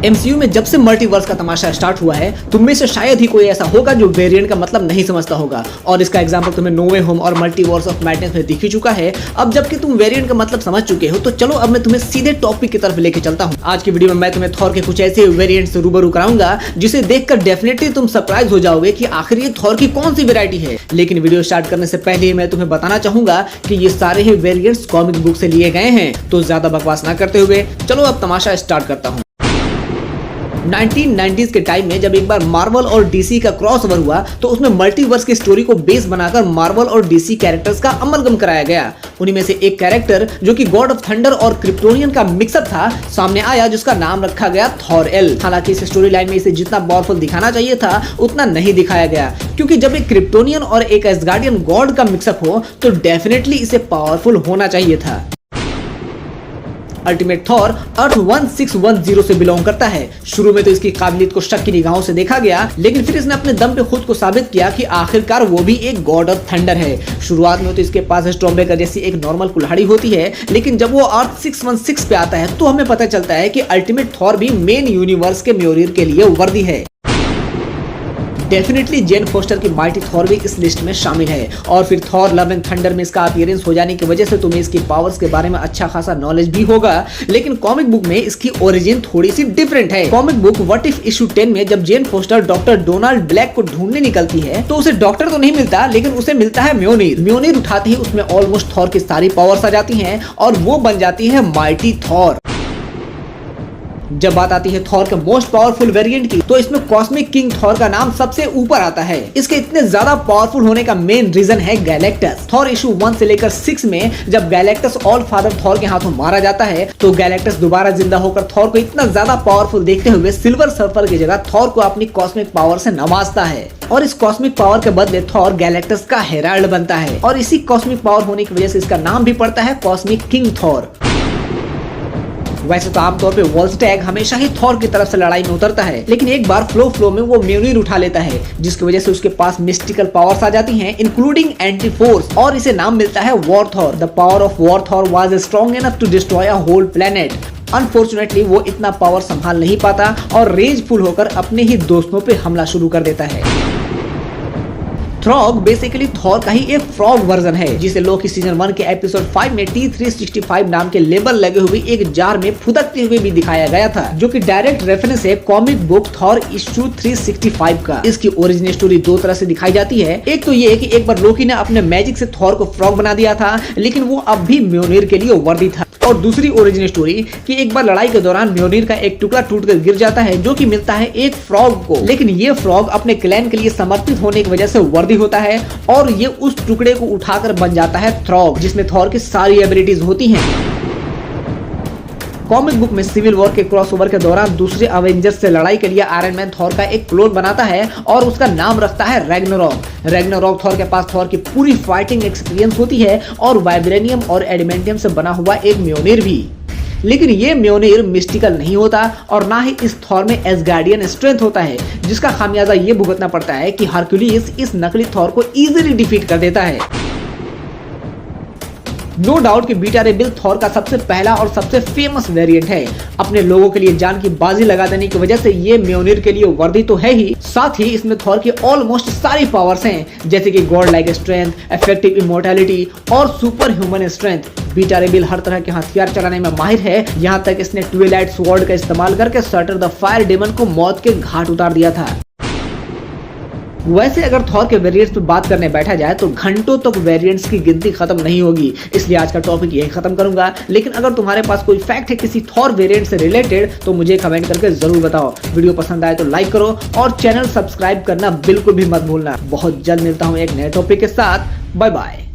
MCU में जब से मल्टीवर्स का तमाशा स्टार्ट हुआ है, तुम में से शायद ही कोई ऐसा होगा जो वेरिएंट का मतलब नहीं समझता होगा, और इसका एग्जांपल तुम्हें नो वे होम और मल्टीवर्स ऑफ मैडनेस में दिख ही चुका है। अब जबकि तुम वेरिएंट का मतलब समझ चुके हो, तो चलो अब मैं तुम्हें सीधे टॉपिक की तरफ लेके चलता हूँ। आज की वीडियो में मैं तुम्हें थॉर के कुछ ऐसे वेरिएंट से रूबरू कराऊंगा जिसे देखकर डेफिनेटली तुम सरप्राइज हो जाओगे कि आखिर ये थॉर की कौन सी वेरायटी है। लेकिन वीडियो स्टार्ट करने से पहले मैं तुम्हें बताना चाहूंगा कि ये सारे ही वेरिएंट्स कॉमिक बुक से लिए गए हैं। तो ज्यादा बकवास ना करते हुए चलो अब तमाशा स्टार्ट करता हूँ। 1990s के टाइम में जब एक बार मार्वल और डीसी का क्रॉसओवर हुआ, तो उसमें मल्टीवर्स की स्टोरी को बेस बनाकर मार्वल और डीसी कैरेक्टर्स का अमलगम कराया गया। उन्हीं में से एक कैरेक्टर जो कि गॉड ऑफ थंडर और क्रिप्टोनियन का मिक्सअप था, सामने आया, जिसका नाम रखा गया थॉर-एल। हालांकि इस स्टोरी लाइन में इसे जितना पावरफुल दिखाना चाहिए था उतना नहीं दिखाया गया, क्योंकि जब एक क्रिप्टोनियन और एक एसगार्डियन गॉड का मिक्सअप हो तो डेफिनेटली इसे पावरफुल होना चाहिए था। अल्टीमेट थॉर अर्थ 1610 से बिलोंग करता है। शुरू में तो इसकी काबिलियत को शक की निगाहों से देखा गया, लेकिन फिर इसने अपने दम पे खुद को साबित किया कि आखिरकार वो भी एक गॉड ऑफ थंडर है। शुरुआत में तो इसके पास स्टॉर्मब्रेकर जैसी एक नॉर्मल कुल्हाड़ी होती है, लेकिन जब वो अर्थ 616 पे आता है तो हमें पता चलता है कि अल्टीमेट थॉर भी मेन यूनिवर्स के म्योनिर के लिए वर्दी है। डेफिनेटली जेन फोस्टर की माइटी थॉर भी इस लिस्ट में शामिल है। और फिर थॉर लव एंड थंडर में इसका अपीयरेंस हो जाने की वजह से तुम्हें इसकी पावर्स के बारे में अच्छा खासा नॉलेज भी होगा। लेकिन कॉमिक बुक में इसकी ओरिजिन थोड़ी सी डिफरेंट है। Comic book what if issue 10 में जब Jane Foster doctor Donald black को ढूंढने निकलती है, तो उसे डॉक्टर तो नहीं मिलता, लेकिन उसे मिलता है म्योनिर। म्योनिर उठाते ही उसमें ऑलमोस्ट थॉर की सारी पावर्स आ जाती हैं और वो बन जाती है माइटी थॉर। जब बात आती है थॉर के मोस्ट पावरफुल वेरिएंट की, तो इसमें कॉस्मिक किंग थॉर का नाम सबसे ऊपर आता है। इसके इतने ज्यादा पावरफुल होने का मेन रीजन है गैलेक्टस। थॉर इशू 1 से लेकर 6 में जब गैलेक्टस ऑल फादर थॉर के हाथों मारा जाता है, तो गैलेक्टस दोबारा जिंदा होकर थॉर को इतना ज्यादा पावरफुल देखते हुए सिल्वर सर्फर की जगह थॉर को अपनी कॉस्मिक पावर से नवाजता है, और इस कॉस्मिक पावर के बदले थॉर गैलेक्टस का हेराल्ड बनता है, और इसी कॉस्मिक पावर होने की वजह से इसका नाम भी पड़ता है कॉस्मिक किंग थॉर। वैसे तो आमतौर पे वोल्स्टैग हमेशा ही थॉर की तरफ से लड़ाई में उतरता है, लेकिन एक बार फ्लो में वो म्योनिर उठा लेता है, जिसकी वजह से उसके पास मिस्टिकल पावर्स आ जाती हैं, इंक्लूडिंग एंटी फोर्स, और इसे नाम मिलता है war Thor. The power of war Thor was strong enough to destroy a whole planet. Unfortunately वो इतना पावर संभाल नहीं पाता और रेजफुल होकर अपने ही दोस्तों पे हमला शुरू कर देता है। थ्रॉग बेसिकली थॉर का ही एक फ्रॉग वर्जन है, जिसे लोकी सीजन 1 के एपिसोड 5 में T365 नाम के लेबल लगे हुए एक जार में फुदकते हुए भी दिखाया गया था, जो कि डायरेक्ट रेफरेंस है कॉमिक बुक थॉर इशू 365 का। इसकी ओरिजिनल स्टोरी दो तरह से दिखाई जाती है। एक तो ये कि एक बार लोकी ने अपने मैजिक से थॉर को फ्रॉग बना दिया था, लेकिन वो अब भी म्योनिर के लिए वर्दी था। और दूसरी ओरिजिनल स्टोरी कि एक बार लड़ाई के दौरान म्योनिर का एक टुकड़ा टूटकर गिर जाता है, जो कि मिलता है एक फ्रॉग को, लेकिन ये फ्रॉग अपने क्लैन के लिए समर्पित होने की वजह से वर्दी होता है, और ये उस टुकड़े को उठाकर बन जाता है थ्रॉग, जिसमें थॉर की सारी एबिलिटीज होती हैं। कॉमिक बुक में सिविल वॉर के क्रॉसओवर के दौरान दूसरे अवेंजर्स से लड़ाई के लिए आयरन मैन थॉर का एक क्लोन बनाता है और उसका नाम रखता है रैग्नारॉक। रैग्नारॉक थॉर के पास थॉर की पूरी फाइटिंग एक्सपीरियंस होती है और वाइब्रेनियम और एडिमेंटियम से बना हुआ एक म्योनिर भी। लेकिन ये म्योनिर मिस्टिकल नहीं होता और ना ही इस थॉर में एसगार्डियन स्ट्रेंथ होता है, जिसका खामियाजा ये भुगतना पड़ता है कि हरक्यूलिस इस नकली थॉर को इजीली डिफीट कर देता है। नो डाउट कि बीटा रे बिल थॉर का सबसे पहला और सबसे फेमस वेरिएंट है। अपने लोगों के लिए जान की बाजी लगा देने की वजह से ये म्योनिर के लिए वर्दी तो है ही, साथ ही इसमें थॉर की ऑलमोस्ट सारी पावर्स हैं, जैसे कि God like strength, effective immortality और सुपर ह्यूमन स्ट्रेंथ। बीटा रे बिल हर तरह के हथियार चलाने में माहिर है, यहाँ तक इसने ट्विलाइट स्वॉर्ड का इस्तेमाल करके सर्टर द फायर डेमन को मौत के घाट उतार दिया था। वैसे अगर थॉर के वेरिएंट्स पे बात करने बैठा जाए तो घंटों तक वेरिएंट्स की गिनती खत्म नहीं होगी, इसलिए आज का टॉपिक यही खत्म करूंगा। लेकिन अगर तुम्हारे पास कोई फैक्ट है किसी थॉर वेरिएंट से रिलेटेड, तो मुझे कमेंट करके जरूर बताओ। वीडियो पसंद आए तो लाइक करो और चैनल सब्सक्राइब करना बिल्कुल भी मत भूलना। बहुत जल्द मिलता हूँ एक नए टॉपिक के साथ। Bye bye.